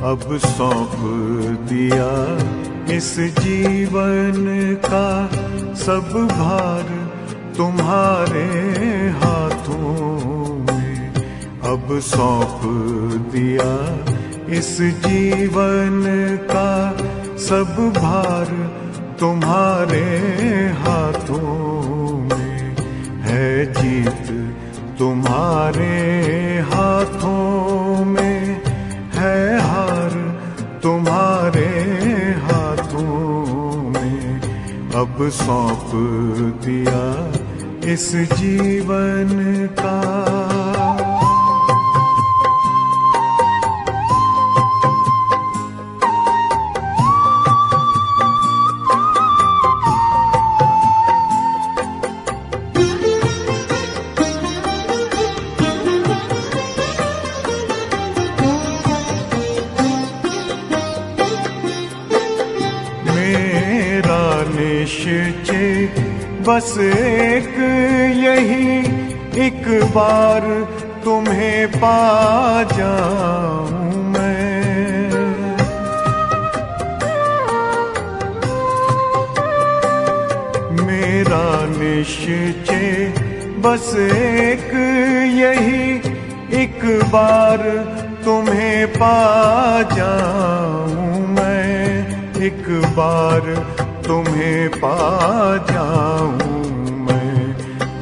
अब सौंप दिया इस जीवन का सब भार तुम्हारे हाथों में। अब सौंप दिया इस जीवन का सब भार तुम्हारे हाथों में। है जीत तुम्हारे हाथों में, है हार तुम्हारे हाथों में। अब सौंप दिया इस जीवन का। निश्चय बस एक यही, एक बार तुम्हें पा जाऊं मैं। मेरा निश्चय बस एक यही, एक बार तुम्हें पा जाऊं मैं। एक बार तुम्हें पा जाऊं मैं।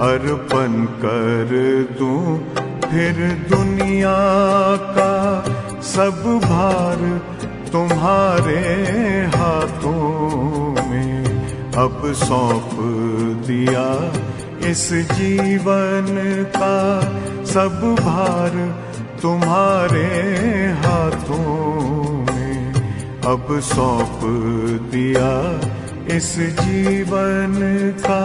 अर्पण कर दूं फिर दुनिया का सब भार तुम्हारे हाथों में। अब सौंप दिया इस जीवन का सब भार तुम्हारे हाथों में। अब सौंप दिया इस जीवन का।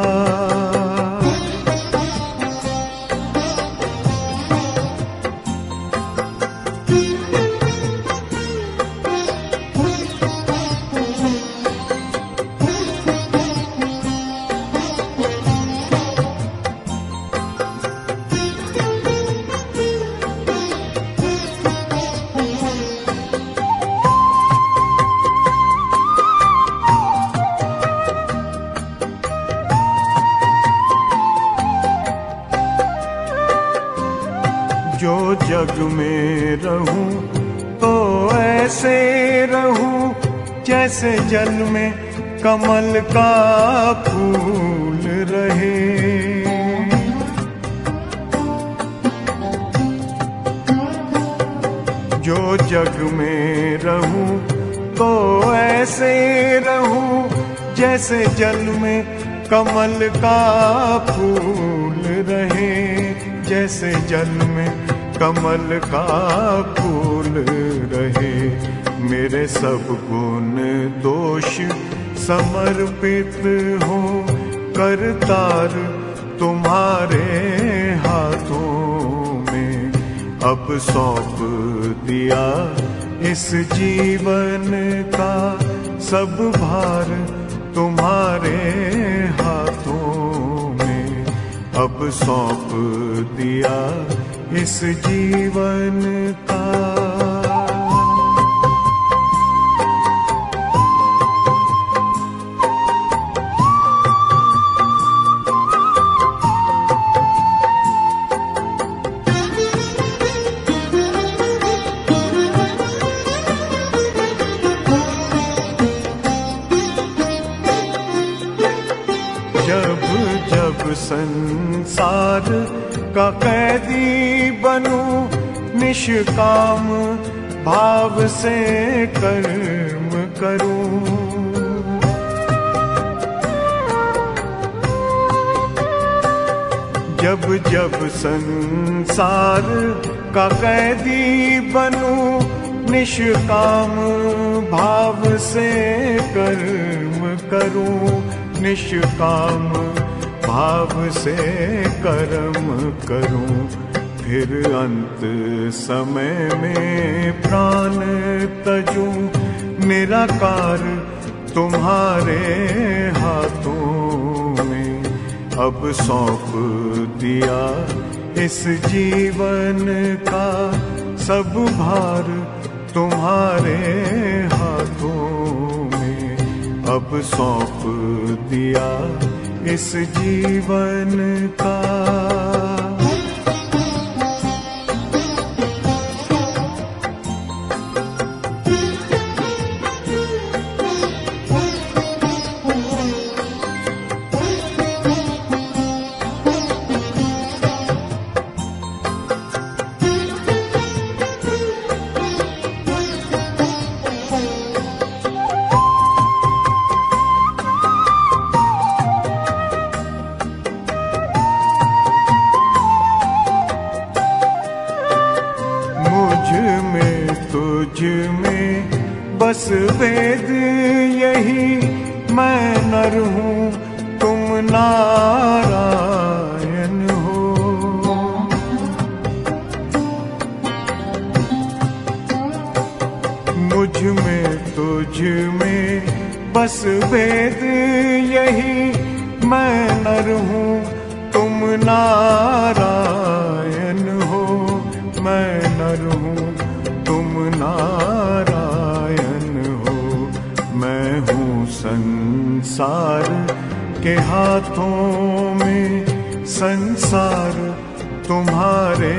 जो जग में रहूं तो ऐसे रहूं जैसे जल में कमल का फूल रहे। जो जग में रहूं तो ऐसे रहूं जैसे जल में कमल का फूल रहे। जैसे जल में कमल का फूल रहे। मेरे सब गुण दोष समर्पित हो करतार तुम्हारे हाथों में। अब सौंप दिया इस जीवन का सब भार तुम्हारे हाथों में। अब सौंप दिया इस जीवन का। जब जब संसार का कैदी बनूं निष्काम भाव से कर्म करूं। जब जब संसार का कैदी बनूं निष्काम भाव से कर्म करूं। निष्काम भाव से कर्म करूं। फिर अंत समय में प्राण तजूं निराकार तुम्हारे हाथों में। अब सौंप दिया इस जीवन का सब भार तुम्हारे हाथों में अब सौंप दिया इस जीवन का। तुझ में बस भेद यही, मैं नर हूँ तुम नारायण हो। मुझ में तुझ में बस भेद यही, मैं नर हूँ तुम नारायण हो। मैं नर हूँ तुम नारायण हो। मैं हूँ संसार के हाथों में, संसार तुम्हारे